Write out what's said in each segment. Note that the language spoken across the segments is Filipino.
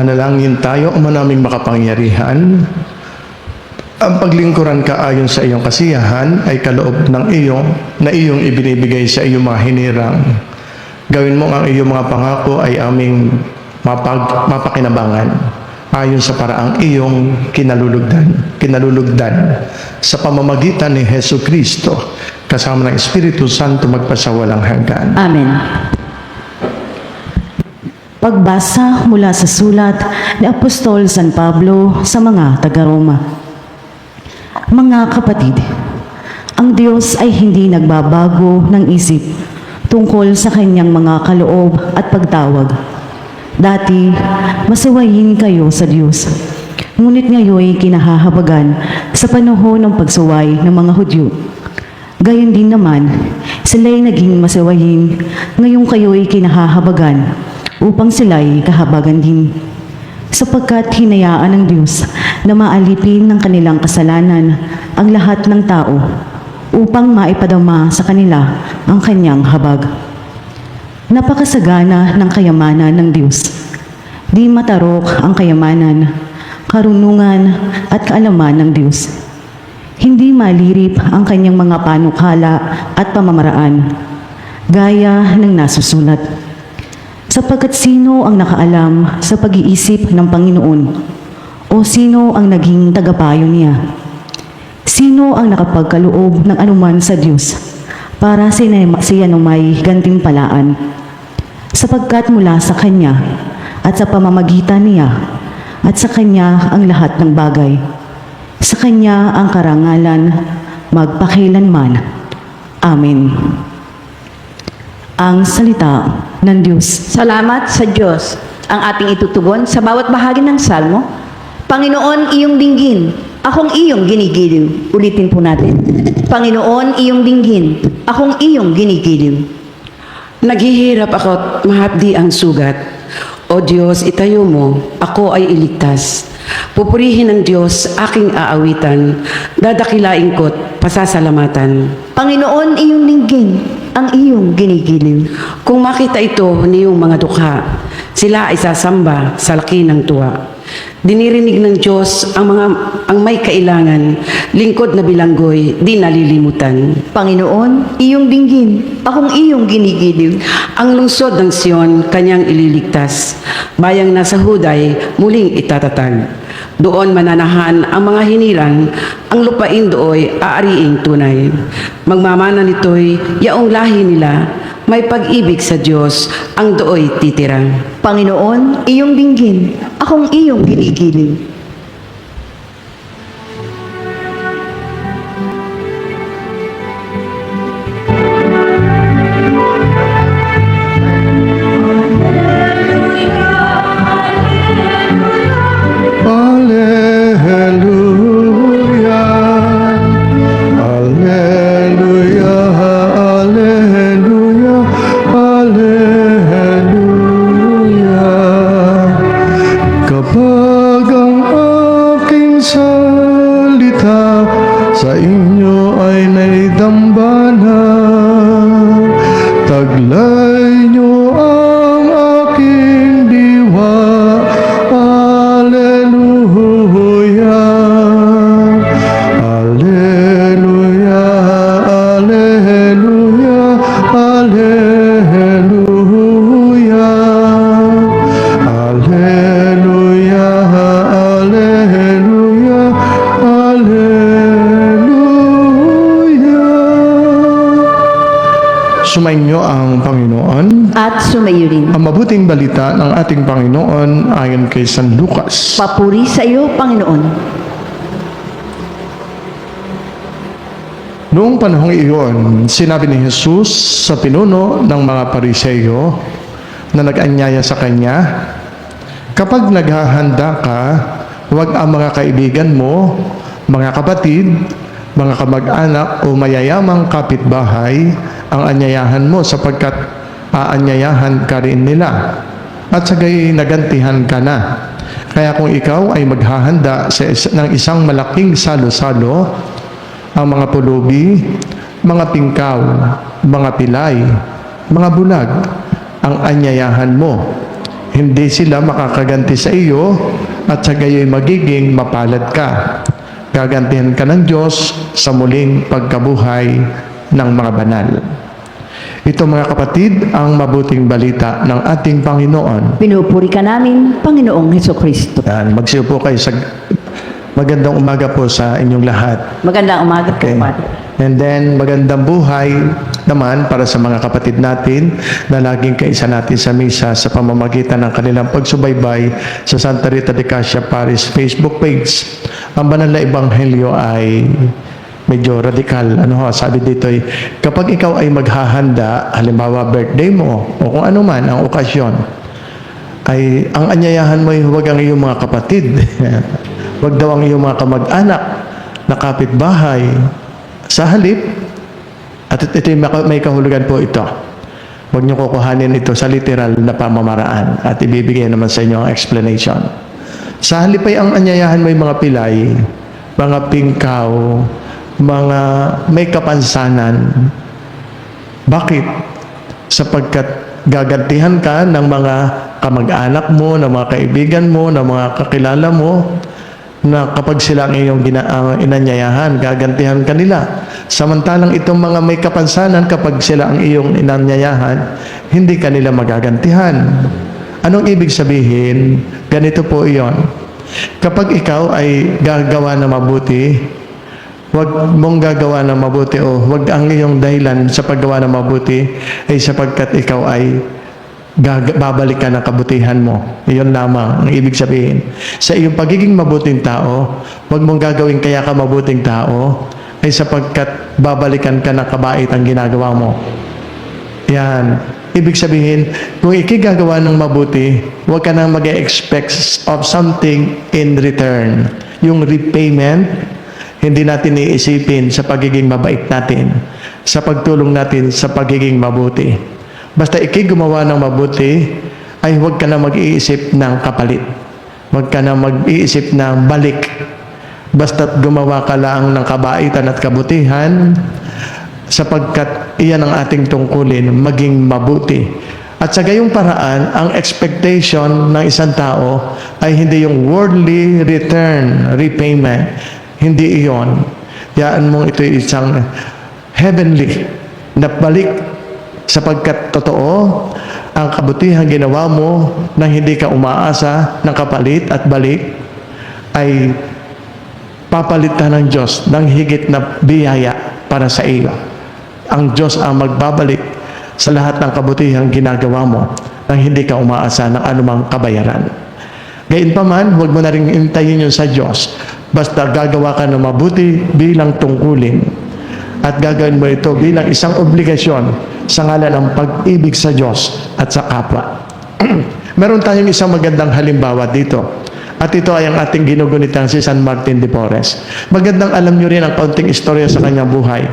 Manalangin tayo, Ama naming makapangyarihan. Ang paglingkuran ka ayon sa iyong kasiyahan ay kaloob ng iyong ibinibigay sa iyong mga hinirang. Gawin mo ang iyong mga pangako ay aming mapakinabangan ayon sa paraang iyong kinalulugdan sa pamamagitan ni Hesus Kristo kasama ng Espiritu Santo magpasawalang hanggan. Amen. Pagbasa mula sa sulat ni Apostol San Pablo sa mga taga-Roma. Mga kapatid, ang Diyos ay hindi nagbabago ng isip tungkol sa kanyang mga kaloob at pagtawag. Dati, masuwayin kayo sa Diyos, ngunit ngayon kinahahabagan sa panahon ng pagsuway ng mga Hudyo. Gayon din naman, sila'y naging masuwayin, ngayong kayo'y kinahahabagan upang sila'y kahabagan din. Sapagkat hinayaan ng Diyos na maalipin ng kanilang kasalanan ang lahat ng tao upang maipadama sa kanila ang kanyang habag. Napakasagana ng kayamanan ng Diyos. Di matarok ang kayamanan, karunungan at kaalaman ng Diyos. Hindi malirip ang kanyang mga panukala at pamamaraan, gaya ng nasusulat. Sapagkat sino ang nakaalam sa pag-iisip ng Panginoon? O sino ang naging tagapayo niya? Sino ang nakapagkaloob ng anuman sa Diyos para siya may gantimpalaan? Sapagkat mula sa Kanya at sa pamamagitan niya at sa Kanya ang lahat ng bagay. Sa Kanya ang karangalan magpakailanman. Amen. Ang salita ng Diyos. Salamat sa Diyos ang ating itutugon sa bawat bahagi ng salmo. Panginoon, iyong dinggin, akong iyong ginigiliw. Ulitin po natin. Panginoon, iyong dinggin, akong iyong ginigiliw. Naghihirap ako't mahapdi ang sugat. O Diyos, itayo mo, ako ay iligtas. Pupurihin ng Diyos aking aawitan, dadakilain ko't pasasalamatan. Panginoon, iyong dinggin, ang iyong ginigiliw. Kung makita ito niyong mga dukha, sila ay sasamba sa laki ng tuwa. Dinirinig ng Diyos ang may kailangan, lingkod na bilanggoy, di nalilimutan. Panginoon, iyong dinggin, akong iyong ginigiliw. Ang lungsod ng Sion, kanyang ililigtas. Bayang nasa Huday, muling itatatag. Doon mananahan ang mga hinirang, ang lupain dooy aariing tunay. Magmamana nito'y yaong lahi nila, may pag-ibig sa Diyos, ang dooy titira. Panginoon, iyong dinggin, akong iyong ginigiliw. Sa inyo ay naidambana, taglay niyo ang aking diwa. Alleluia, Alleluia, Alleluia, Alleluia, Alleluia, Alleluia, Alleluia. Sumainyo ang Panginoon. At sumayo rin. Ang mabuting balita ng ating Panginoon ayon kay San Lucas. Papuri sa iyo, Panginoon. Noong panahong iyon, sinabi ni Jesus sa pinuno ng mga Pariseyo na nag-anyaya sa kanya, kapag naghahanda ka, huwag ang mga kaibigan mo, mga kapatid, mga kamag-anak o mayayamang kapitbahay ang anyayahan mo sapagkat aanyayahan ka rin nila at sagay nagantihan ka na. Kaya kung ikaw ay maghahanda ng isang malaking salo-salo, ang mga pulubi, mga pingkaw, mga pilay, mga bulag, ang anyayahan mo. hindi sila makakaganti sa iyo at sa gayoy magiging mapalad ka. Gagantihan ka ng Diyos sa muling pagkabuhay ng mga banal. Ito mga kapatid, ang mabuting balita ng ating Panginoon. Pinupuri ka namin, Panginoong Hesukristo. Yan, magsiupo kayo sa magandang umaga po sa inyong lahat. Magandang umaga po, Okay. Padre. And then, magandang buhay naman para sa mga kapatid natin na laging kaisa natin sa misa sa pamamagitan ng kanilang pagsubaybay sa Santa Rita de Cassia Paris Facebook page. Ang banal na ebanghelyo ay medyo radikal. Sabi dito ay, kapag ikaw ay maghahanda, halimbawa birthday mo o kung ano man ang okasyon, ay ang anyayahan mo ay huwag ang iyong mga kapatid. Huwag daw ang iyong mga kamag-anak na kapitbahay. Sa halip, at ito may kahulugan po ito. Huwag niyo kukuhanin ito sa literal na pamamaraan at ibibigay naman sa inyo ang explanation. Sa halip ay ang anyayahan mo yung mga pilay, mga pingkaw, mga may kapansanan. Bakit? Sapagkat gagantihan ka ng mga kamag-anak mo, ng mga kaibigan mo, ng mga kakilala mo, na kapag sila ang iyong inanyayahan, gagantihan ka nila. Samantalang itong mga may kapansanan, kapag sila ang iyong inanyayahan, hindi ka nila magagantihan. Anong ibig sabihin? Ganito po iyon. Kapag ikaw ay gagawa na mabuti, huwag mong gagawa na mabuti o huwag ang iyong dahilan sa paggawa na mabuti ay sapagkat ikaw ay babalik ka ng kabutihan mo. Iyon lamang ang ibig sabihin. Sa iyong pagiging mabuting tao, huwag mong gagawin kaya ka mabuting tao ay sapagkat babalikan ka ng kabait ang ginagawa mo. Yan. Ibig sabihin, kung ikigagawa ng mabuti, huwag ka nang mag-expect of something in return. Yung repayment, hindi natin iisipin sa pagiging mabait natin, sa pagtulong natin sa pagiging mabuti. Basta gumawa ng mabuti, ay huwag ka na mag-iisip ng kapalit. Huwag ka na mag-iisip ng balik. Basta't gumawa ka lang ng kabaitan at kabutihan, sapagkat iyan ang ating tungkulin, maging mabuti. At sa gayong paraan, ang expectation ng isang tao ay hindi yung worldly return, repayment. Hindi iyon. Yaan mong ito isang heavenly na balik, sapagkat totoo ang kabutihan ginawa mo nang hindi ka umaasa ng kapalit at balik ay papalitan ng Diyos ng higit na biyaya para sa iyo. Ang Diyos ang magbabalik sa lahat ng kabutihan ginagawa mo nang hindi ka umaasa ng anumang kabayaran. Gayunpaman, huwag mo na rin intayin yun sa Diyos. Basta gagawa ka ng mabuti bilang tungkulin at gagawin mo ito bilang isang obligasyon sa ngalan ng pag-ibig sa Diyos at sa kapwa. Meron tayong isang magandang halimbawa dito. At ito ay ang ating ginugunitang si San Martin de Porres. Magandang alam nyo rin ang kaunting istorya sa kanyang buhay.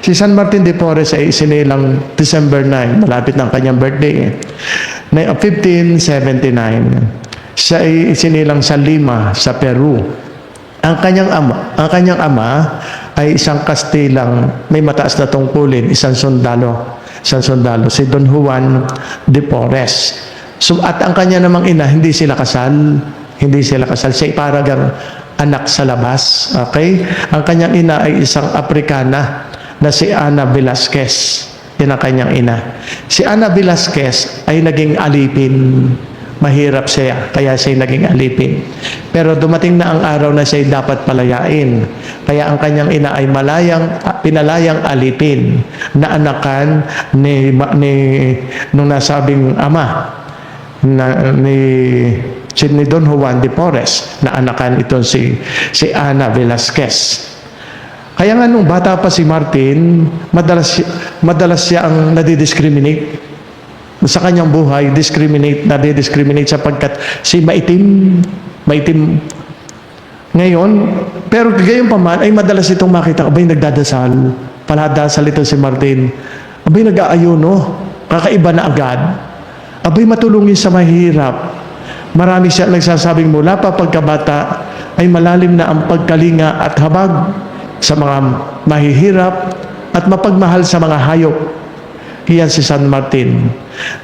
Si San Martin de Porres ay isinilang December 9, malapit ng kanyang birthday. 1579. Siya ay isinilang sa Lima, sa Peru. Ang kanyang ama ay isang Kastilang may mataas na tungkulin, isang sundalo, si Don Juan de Porres. So, at ang kanya namang ina, hindi sila kasal. Siya paragang anak sa labas. Okay? Ang kanyang ina ay isang Afrikana na si Ana Velasquez. Yan ang kanyang ina. Si Ana Velasquez ay naging alipin. Mahirap siya, kaya siya naging alipin. Pero dumating na ang araw na siya dapat palayain. Kaya ang kanyang ina ay pinalayang alipin na anakan nung nasabing ama ni Don Juan de Porres, na anakan ito si Ana Velasquez. Kaya nga nung bata pa si Martin, madalas siya ang nadidiscriminate sa kanyang buhay, nadidiscriminate sapagkat si maitim. Ngayon, pero gayon pa man, ay madalas itong makita, abay nagdadasal, paladasal ito si Martin, abay nag-aayuno, kakaiba na agad, abay matulungin sa mahirap. Marami siya nagsasabing mula pa pagkabata, ay malalim na ang pagkalinga at habag sa mga mahihirap at mapagmahal sa mga hayop. Iyan si San Martin.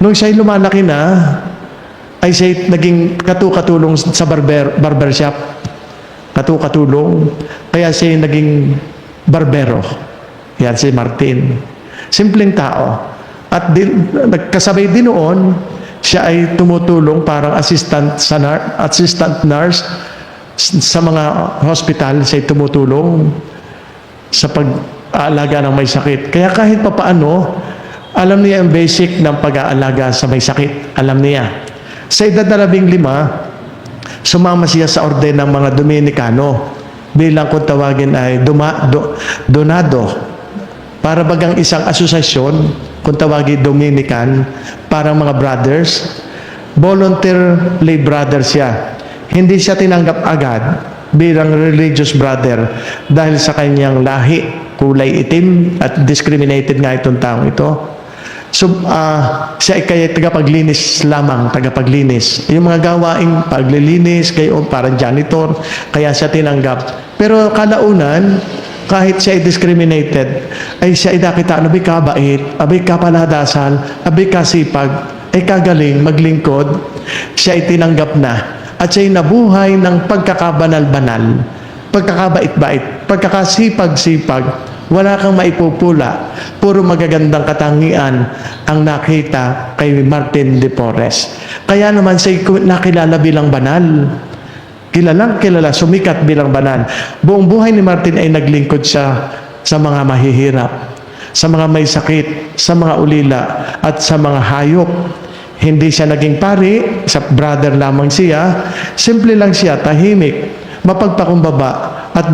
Nung siya'y lumalaki na, ay siya naging katulong sa barbershop. Katulong. Kaya siya naging barbero. Yan si Martin. Simpleng tao. At nagkasabay din noon, siya ay tumutulong parang assistant nurse sa mga hospital. Siya ay tumutulong sa pag-aalaga ng may sakit. Kaya kahit papaano, alam niya ang basic ng pag-aalaga sa may sakit. Alam niya. Sa edad na 15, sumama siya sa orden ng mga Dominicano bilang kung tawagin ay donado. Para bagang isang asosasyon, kung tawagin Dominican, parang mga brothers, volunteer lay brother siya. Hindi siya tinanggap agad bilang religious brother dahil sa kanyang lahi, kulay itim at discriminated nga itong taong ito. So, siya ay kaya tagapaglinis lamang, tagapaglinis. Yung mga gawaing paglilinis, kayo parang janitor, kaya siya tinanggap. Pero kalaunan, kahit siya ay discriminated, ay siya ay nakita, abay ka bait, abay ka paladasal, abay ka sipag, ay kagaling, maglingkod, siya ay tinanggap na. At siya ay nabuhay ng pagkakabanal-banal, pagkakabait-bait, pagkakasipag-sipag, wala kang maipupula, puro magagandang katangian ang nakita kay Martin de Porres. Kaya naman siya nakilala bilang banal. Kilala, sumikat bilang banal. Buong buhay ni Martin ay naglingkod siya sa mga mahihirap, sa mga may sakit, sa mga ulila, at sa mga hayop. Hindi siya naging pari, sa brother lamang siya. Simple lang siya, tahimik, mapagpakumbaba, at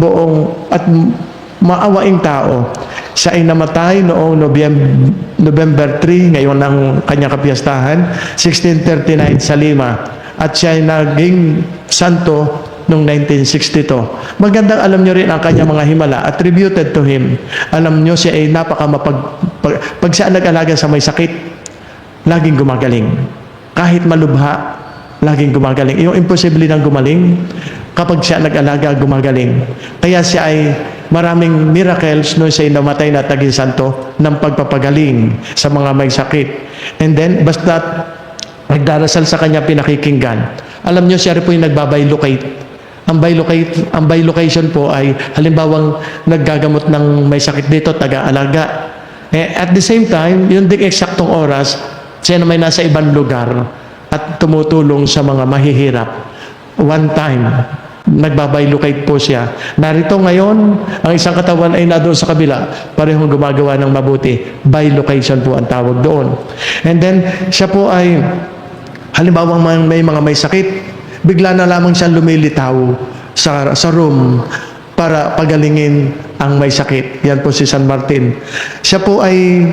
maawaing tao. Siya ay namatay noong November 3, ngayon ng kanyang kapiyastahan, 1639 sa Lima. At siya ay naging santo noong 1962. Magandang alam nyo rin ang kanyang mga himala, attributed to him. Alam nyo, siya ay pag siya nag-alaga sa may sakit, laging gumagaling. Kahit malubha, laging gumagaling. Yung imposible nang gumaling, kapag siya nag-alaga, gumagaling. Kaya siya ay maraming miracles noong siya ay namatay na taging santo ng pagpapagaling sa mga may sakit. And then, basta nagdarasal sa kanya pinakikinggan. Alam nyo, siya rin po yung nagbabaylocate. Ang bilocation po ay halimbawang naggagamot ng may sakit dito, taga-alaga. At the same time, yung ding eksaktong oras, siya na may nasa ibang lugar at tumutulong sa mga mahihirap. One time, nagbabaylocate po siya. Narito ngayon, ang isang katawan ay nadoon sa kabila, parehong gumagawa ng mabuti. Bilocation po ang tawag doon. And then, siya po ay halimbawa may mga may sakit, bigla na lamang siyang lumilitaw sa room para pagalingin ang may sakit. Yan po si San Martin. Siya po ay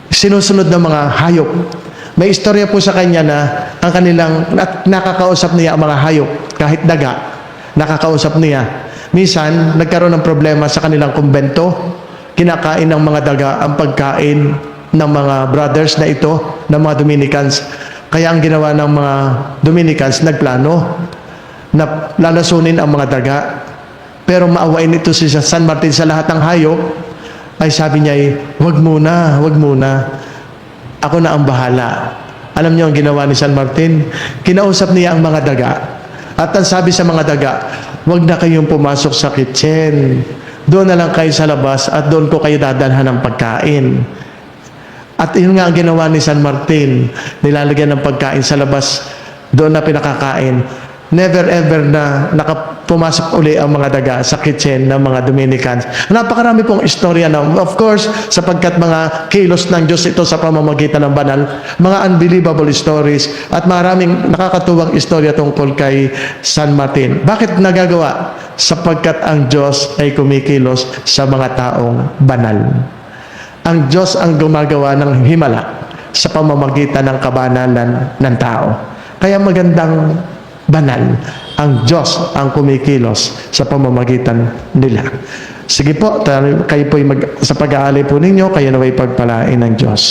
sinusunod ng mga hayop. May istorya po sa kanya na ang kanilang nakakausap niya ang mga hayop, kahit daga, nakakausap niya. Minsan, nagkaroon ng problema sa kanilang kumbento, kinakain ng mga daga ang pagkain ng mga brothers na ito, ng mga Dominicans. Kaya ang ginawa ng mga Dominicans, nagplano na lalasunin ang mga daga. Pero maawain ito si San Martin sa lahat ng hayop, ay sabi niya, wag muna. Ako na ang bahala. Alam niyo ang ginawa ni San Martin? Kinausap niya ang mga daga. At ang sabi sa mga daga, wag na kayong pumasok sa kitchen. Doon na lang kayo sa labas at doon ko kayo dadalhan ng pagkain. At yun nga ang ginawa ni San Martin. Nilalagyan ng pagkain sa labas. Doon na pinakakain. Never ever na pumasok uli ang mga daga sa kitchen ng mga Dominicans. Napakarami pong istorya na, of course, sapagkat mga kilos ng Diyos ito sa pamamagitan ng banal, mga unbelievable stories, at maraming nakakatuwang istorya tungkol kay San Martin. Bakit nagagawa? Sapagkat ang Diyos ay kumikilos sa mga taong banal. Ang Diyos ang gumagawa ng himala sa pamamagitan ng kabanalan ng tao. Kaya magandang banal. Ang Diyos ang kumikilos sa pamamagitan nila. Sige po, kayo po sa pag-aalay po ninyo, kayo naway pagpalain ng Diyos.